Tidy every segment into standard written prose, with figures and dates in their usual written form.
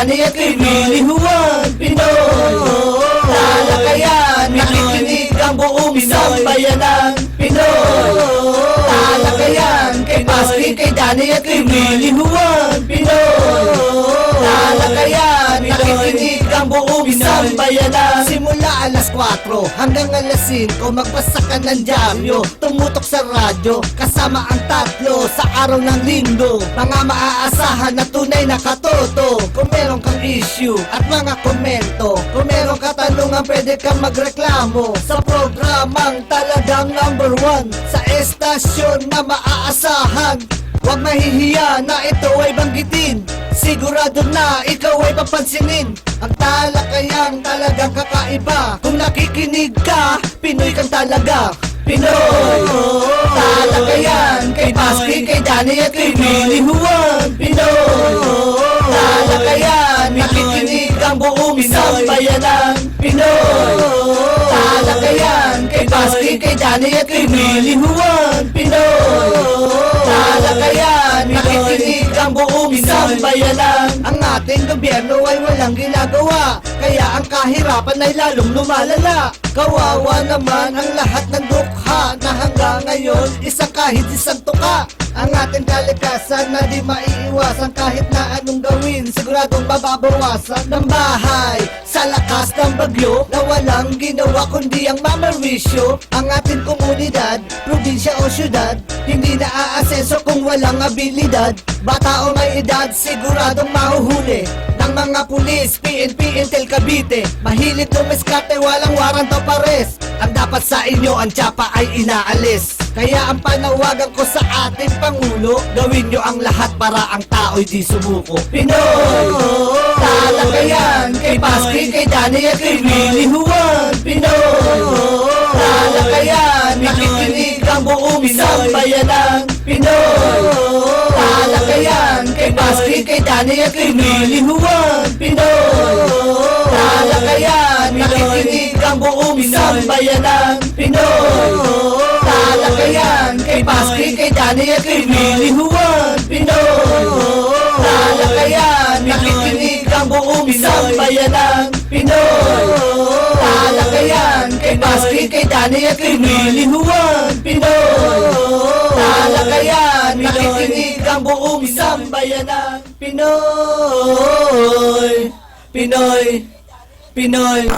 Danny at kay Willie Juan Pinoy. Talakayan, nakikinig ang buong sambayanan Pinoy. Talakayan, kay Paski, kay Danny at kay Willie Juan Pinoy. Talakayan, nakikinig ang buong sambayanan. Simula alas 4 hanggang alas 5, magbasa ka ng dyaryo, tumutok sa radyo, kasama ang tatlo sa araw ng linggo. Mga maaasahan na tunay na katoto. Kung meron kang issue at mga komento, kung meron katanungan, pwede kang magreklamo sa programang talagang #1 sa estasyon na maaasahan. Huwag mahihiya na ito ay banggitin, sigurado na ikaw ay papansinin. Ang talakayang talagang kakaiba, kung nakikinig ka, Pinoy kang talaga. Pinoy. Talakayan, kay Paski, kay Danny at kay Willie Juan Pinoy. Talakayan, nakikinig ang buong sambayanan Pinoy. Talakayan, kay Paski, kay Danny at kay Willie Juan Pinoy. Talakayan, nakikinig ang buong sambayanan. Ang ating gobyerno ay walang ginagawa, kaya ang kahirapan ay lalong lumalala. Kawawa naman ang lahat ng dukha na hanggang ngayon kahit isang tuka. Ang ating kalikasan na di maiiwasan, kahit na anong gawin, siguradong mababawasan ng bahay sa lakas ng bagyo na walang ginawa kundi ang mamerwisyo. Ang ating komunidad, probinsya o syudad, hindi na aasenso kung walang abilidad. Bata o may edad, siguradong mahuhuli ng mga pulis, PNP, Intel, Cavite. Mahilig lumiskate, walang warrant o pares. Ang dapat sa inyo, ang tsapa ay inaalis. Kaya ang panawagan ko sa ating Pangulo, gawin nyo ang lahat para ang tao'y di sumuko. Pinoy. Talakayan, kay Paski, kay Danny at kay Willie Juan Pinoy. Talakayan, nakikinig ang buong sambayanan Pinoy. Talakayan, kay Paski, kay Danny at kay Willie Juan Pinoy. Talakayan, nakikinig ang buong sambayanan Pinoy. Talakayan, kay Paski, kay Danny at kay Willie Juan Pinoy. Talakayan, nakikinig ang buong sambayanan Pinoy. Talakayan, kay Paski, kay Danny at kay Willie Juan Pinoy. Talakayan, nakikinig ang buong sambayanan Pinoy. Pinoy. Pinoy.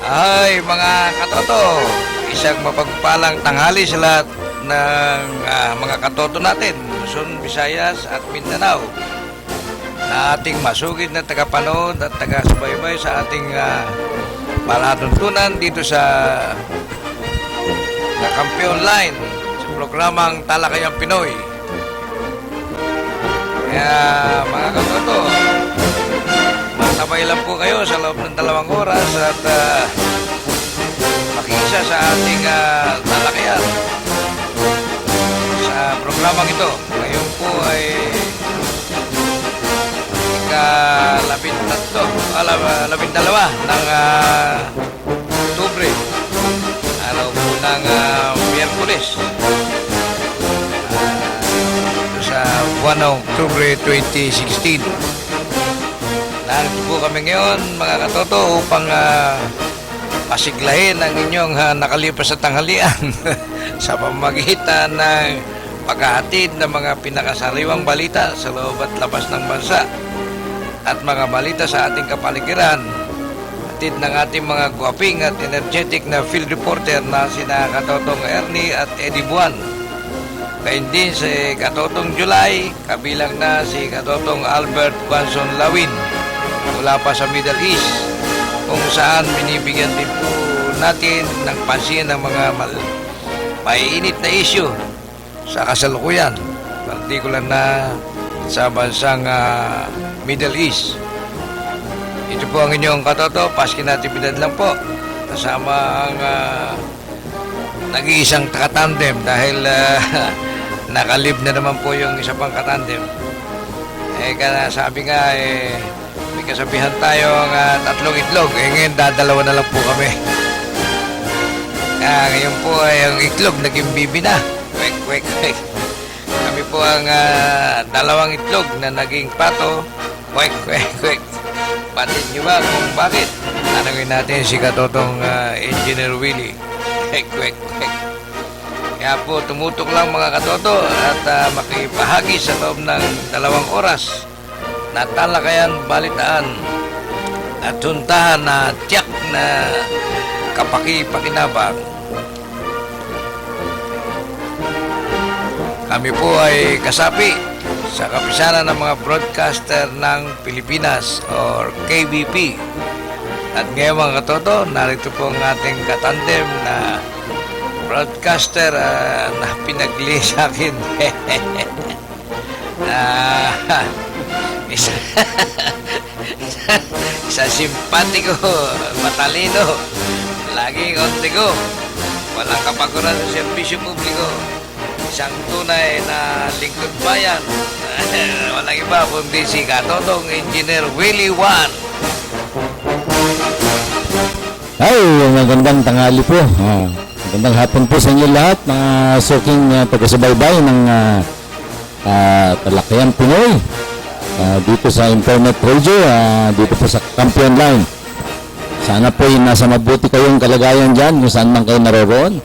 Ay, mga katoto, isang mapagpalang tanghali sa lahat ng mga katoto natin, Luzon, Visayas at Mindanao, na ating masugid na tagapanood at taga-subaybay sa ating palatuntunan dito sa Kakampi Online sa programang Talakayang Pinoy. Kaya mga katoto, matabay lang po kayo sa loob ng 2 oras at makisa sa ating talakayan sa programang ito. Ngayon po ay ika-12 ng Oktubre, araw po ng Miyerkules, sa buwan ng Oktubre 2016. Narito po kami ngayon, mga katoto, upang pasiglahin ang inyong nakalipas sa tanghalian sa pamamagitan ng paghahatid ng mga pinakasariwang balita sa loob at labas ng bansa at mga balita sa ating kapaligiran. Hatid ng ating mga guwaping at energetic na field reporter na sina Katotong Ernie at Eddie Buwan. Gayun din si Katotong July, kabilang na si Katotong Albert Guanzon Lawin mula pa sa Middle East, kung saan binibigyan din po natin ng pansin ng mga maiinit na issue sa kasalukuyan, partikular na sa bansang Middle East. Ito po ang inyong katoto, Paski Natividad lang po, kasama ang nag-iisang katandem dahil nakalib na naman po yung isa pang katandem. Kaya sabi nga, may kasabihan tayong tatlong itlog. Ngayon, dadalawa na lang po kami. Ngayon po ay ang itlog naging bibi na. Kwek, kwek, kwek. Kami po ang dalawang itlog na naging pato. Kwek, kwek, kwek. Patid nyo ba kung bakit? Tanungin natin si Katotong Engineer Willie. Kwek, kwek, kwek. Kaya po tumutok lang mga katoto at makibahagi sa loob ng 2 oras na talakayan, balitaan at tuntahan na tiyak na kapaki-pakinabang. Kami po ay kasapi sa kapisanan ng mga broadcaster ng Pilipinas or KBP. At ngayon mga katoto, narito po ang ating katandem na broadcaster na pinagli sa akin. Isa simpatiko, matalino, laging ontigo, walang kapaguran sa serbisyo publiko, isang tunay na lingkod bayan. Walang iba kundi si Katotong Engineer Willie Juan. Ay, magandang tanghali po. Magandang hapon po sa inyo lahat, mga suking taga-subaybay ng Talakayan Pinoy. Dito sa internet radio, dito po sa Campion Line. Sana po nasa mabuti kayong kalagayan dyan, kung saan man kayo naroroon.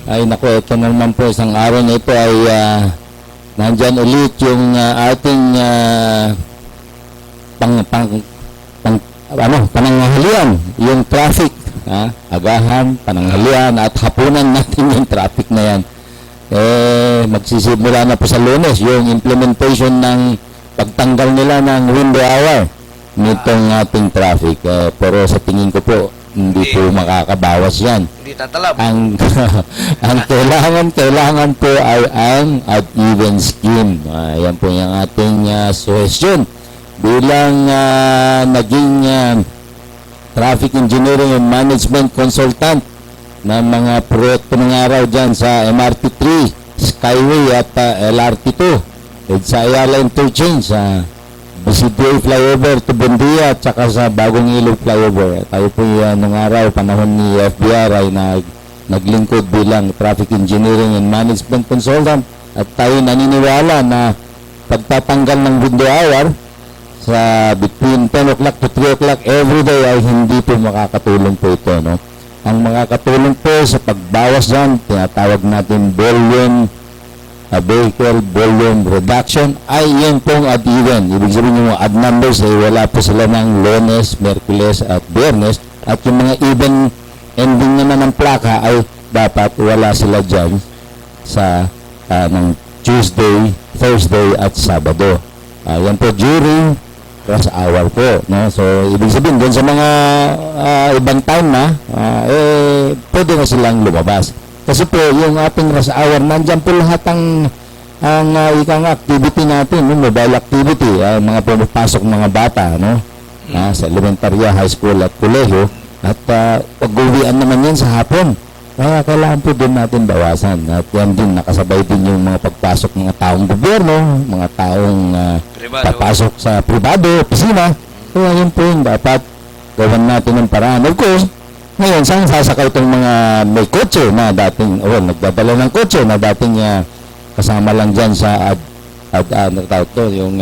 Ay naku, ito naman po, isang araw na ito ay nandyan ulit yung ating pananghalian, yung traffic. Agahan, pananghalian at hapunan natin yung traffic na yan. Magsisimula na po sa Lunes yung implementation ng pagtanggal nila ng window hour nitong ating traffic. Pero sa tingin ko po, hindi po makakabawas yan. Hindi tatalab. Ang kailangan po ay ang ad-even scheme. Yan po yung ating suggestion bilang naging traffic engineering and management consultant ng mga proyekto ng araw dyan sa MRT3, Skyway at LRT2 at sa Ayala Interchange, sa BCDA flyover to Buendia at saka sa Bagong Ilog flyover. Tayo po nung araw, panahon ni FBR ay naglingkod bilang traffic engineering and management consultant at tayo naniniwala na pagtatanggal ng window hour sa between 10 o'clock to 3 o'clock every day ay hindi po makakatulong po ito, no? Ang makakatulong po sa pagbawas dyan, tinatawag natin vehicle volume reduction, ay yun pong ad-even. Ibig sabihin yung odd numbers ay wala po sila ng Lunes, Merkules at Biyernes, at yung mga even ending naman ng plaka ay dapat wala sila dyan sa ng Tuesday, Thursday at Sabado. Yan po during rush hour po, no? So ibig sabihin doon sa mga ibang time na pwede na silang lumabas kasi po yung ating rush hour nandyan po lahat ang ikang activity natin, no? Mobile activity, mga pumapasok mga bata, no? Sa elementarya, high school at kolehiyo at pag-uwian naman yan sa hapon. Kaya kailangan po din natin bawasan. At yan din, nakasabay din yung mga pagpasok ng mga taong gobyerno, mga taong papasok sa pribado, opisina. Kaya yun po yung dapat gawan natin ng paraan. Of course, ngayon, saan sasakay itong mga may kotse na dating, nagdadala ng kotse na dating kasama lang dyan sa yung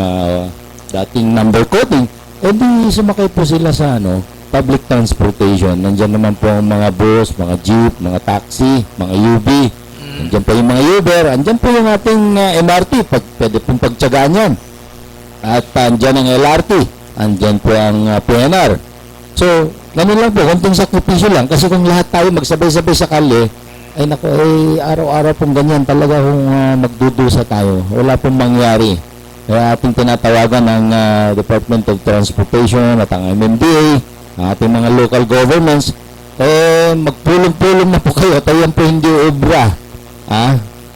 dating number coding, di sumakay po sila sa public transportation. Nandiyan naman po ang mga bus, mga jeep, mga taxi, mga UB. Nandiyan po yung mga Uber. Nandiyan po yung ating MRT. Pwede pong pagtsagaan yan. At nandiyan ang LRT. Nandiyan po ang PNR. So, ganun lang po. Kunting sakripisyo lang. Kasi kung lahat tayo magsabay-sabay sa kalye, araw-araw pong ganyan talaga kung magdudusa tayo. Wala pong mangyari. Kaya ating tinatawagan ng Department of Transportation at ang MMDA, ating mga local governments, magpulong-pulong na po kayo. Tayo po hindi obra.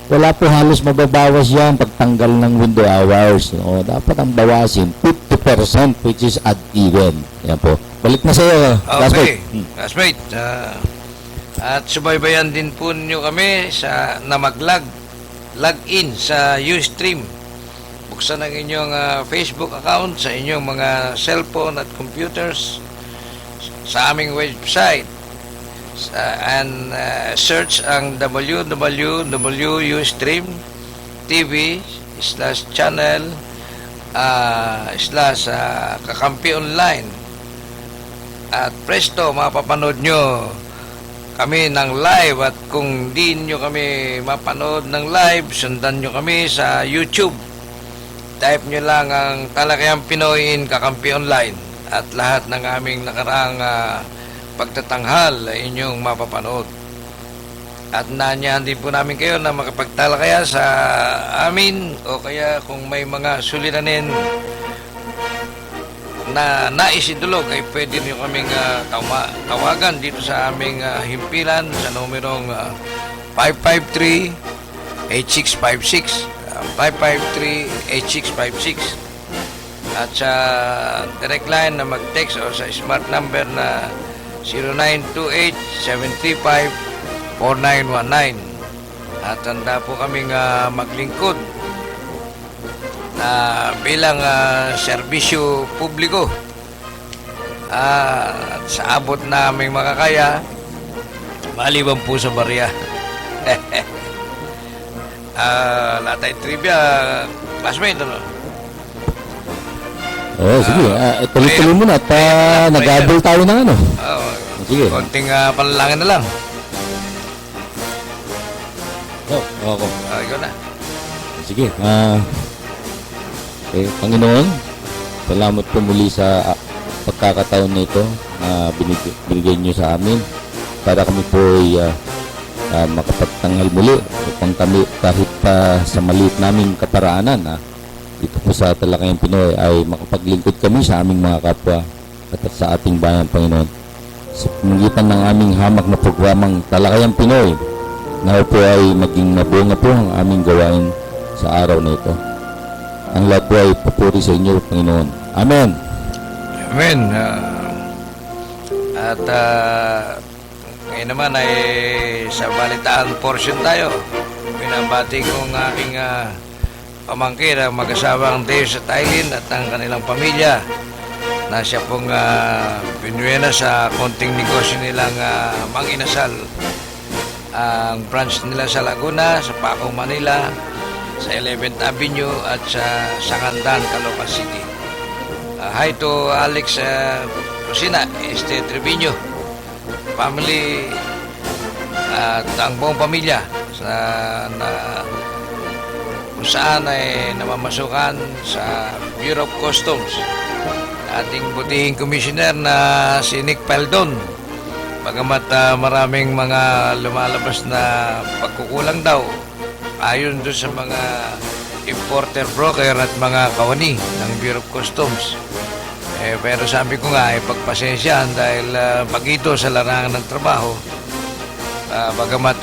Wala po halos mababawas yan pagtanggal ng window hours. Dapat ang bawasin 50% which is at even. Yan po. Balik na sa iyo. Okay. Classmate, At subaybayan din po ninyo kami na log in sa Ustream. Buksan ang inyong Facebook account sa inyong mga cellphone at computers sa aming website and search ang www.tv/channel/Kakampi Online. At presto, mapapanood nyo kami ng live, at kung di nyo kami mapanood ng live, sundan nyo kami sa YouTube. Type nyo lang ang Talakayang Pinoy in Kakampi Online at lahat ng aming nakaraang pagtatanghal ay inyong mapapanood. At nanyahan din po namin kayo na makapagtalakaya sa amin, o kaya kung may mga suliranin na naisidulog ay pwede niyo kaming tawagan dito sa aming himpilan sa numerong 553-8656 553-8656 at sa direct line na mag-text o sa smart number na 0928-735-4919. At handa po kaming maglingkod bilang serbisyo publiko at sa abot na aming makakaya, maliban po sa barya. Latay trivia, classmate, ano? Sige. Tuloy-tuloy mo na at nag-abol tayo ng ano. Sige. Konting panalangin na lang. Okay. Ikaw na. Sige. Panginoon, salamat po muli sa pagkakataon na ito na binigay niyo sa amin para kami po ay makapagtanghal muli upang kami kahit sa maliit naming kaparaanan dito po sa Talakayang Pinoy ay makapaglingkod kami sa aming mga kapwa at sa ating bayan, Panginoon. Sa pamagitan ng aming hamak na programang Talakayang Pinoy, na po ay maging mabunga po ang aming gawain sa araw na ito. Ang lahat po ay papuri sa inyo, Panginoon. Amen. Amen. At ngayon naman ay sa balitaan portion tayo. Binabati ko ang aking pamangkin, ang mag-asawang Dave sa Thailand at ang kanilang pamilya na siya pong pinuwena sa konting negosyo nilang manginasal. Ang branch nila sa Laguna, sa Paco, Manila, sa 11th Avenue at sa Sangandan, Caloocan City. Hi to Alex Rosina, Trevino family at ang buong pamilya kung saan ay namamasukan sa Bureau of Customs. Ating butihing commissioner na si Nick Peldon, bagamat maraming mga lumalabas na pagkukulang daw ayon doon sa mga importer, broker at mga kawani ng Bureau of Customs. Pero sabi ko nga, pagpasensyahan dahil pagito sa larangan ng trabaho, bagamat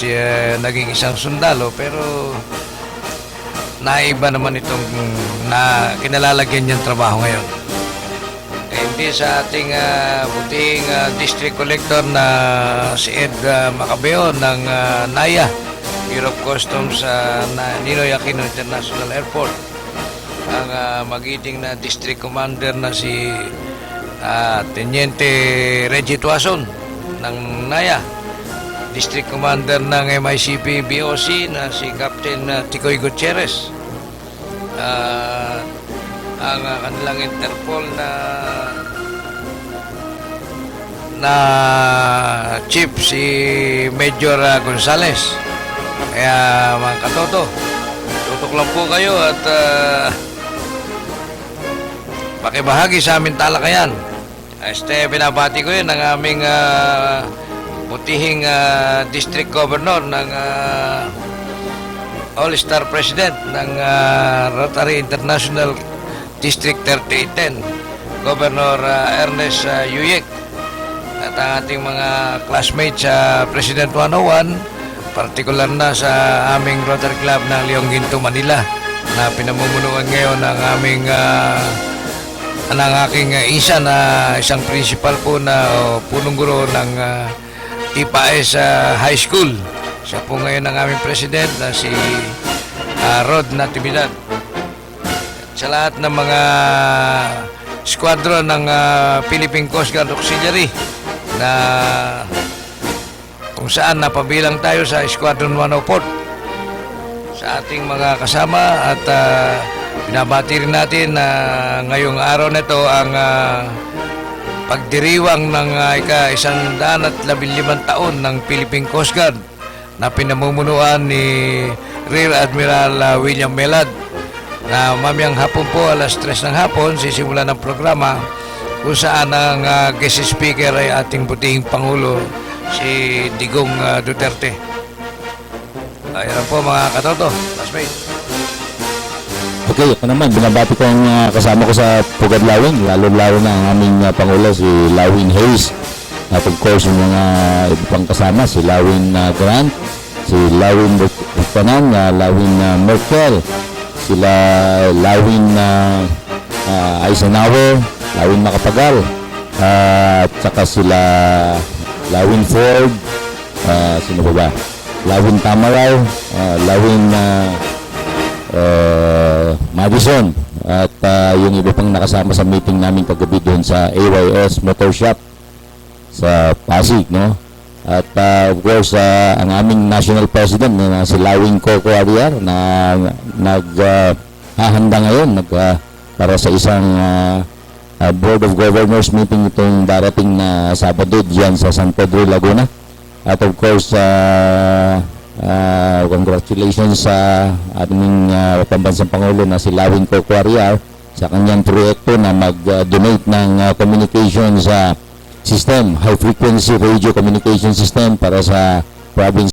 naging isang sundalo, pero naiba naman itong kinalalagyan niyang trabaho ngayon. Hindi sa ating buting district collector na si Ed Macabeo ng NAIA, Bureau of Customs na Ninoy Aquino International Airport, ang magiting na district commander na si Teniente Reggie Tuason ng NAIA, district commander ng MICP BOC na si Captain Ticoy Gutierrez, ang kanilang Interpol na chief si Major Gonzales. Kaya mga katoto, tutok lang po kayo at pakibahagi sa aming talakayan. Binabati ko yun ng aming butihing district governor ng All-Star President ng Rotary International District 3810, Governor Ernest Yuyek, at ang ating mga classmates sa President 101, partikular na sa aming Rotary Club ng Leong Ginto, Manila, na pinamumunuan ngayon ng aming ng aking isa na isang principal po na punong guro ng Ipaes High School. Siya po ngayon ang aming president na si Rod Natividad. Sa lahat ng mga squadron ng Philippine Coast Guard Auxiliary na kung saan napabilang tayo sa Squadron 104, sa ating mga kasama, at binabati rin natin na ngayong araw na ito ang pagdiriwang ng ika-115 taon ng Philippine Coast Guard na pinamumunuan ni Rear Admiral William Melad, na mamayang hapon po alas 3 ng hapon sisimula ng programa kung saan ang guest speaker ay ating butihing Pangulo si Digong Duterte. Ayan po mga katoto, classmate. Okay, ako naman, binabati ko ang kasama ko sa Pugad Lawin, lalo-lalo na ang aming Pangulo, si Lawin Hayes. At of course, yung mga iba pang kasama, si Lawin Grant, si Lawin Buchanan, Lawin Merkel, sila Lawin Eisenhower, Lawin Macapagal, at saka sila Lawin Ford, sino ba ba? Lawin Tamaraw, Lawin Madison, at yung iba pang nakasama sa meeting namin kagabi doon sa AYS Motor Shop sa Pasig, no? At of course, ang aming national president na si Lawin Coco Ariar na naghahanda ngayon para sa isang Board of Governors meeting itong darating na Sabado diyan sa San Pedro, Laguna. At of course, congratulations sa aming pambansang Pangulo na si Lawin Coco Ariar sa kanyang proyekto na mag-donate ng communications system, high frequency radio communication system para sa province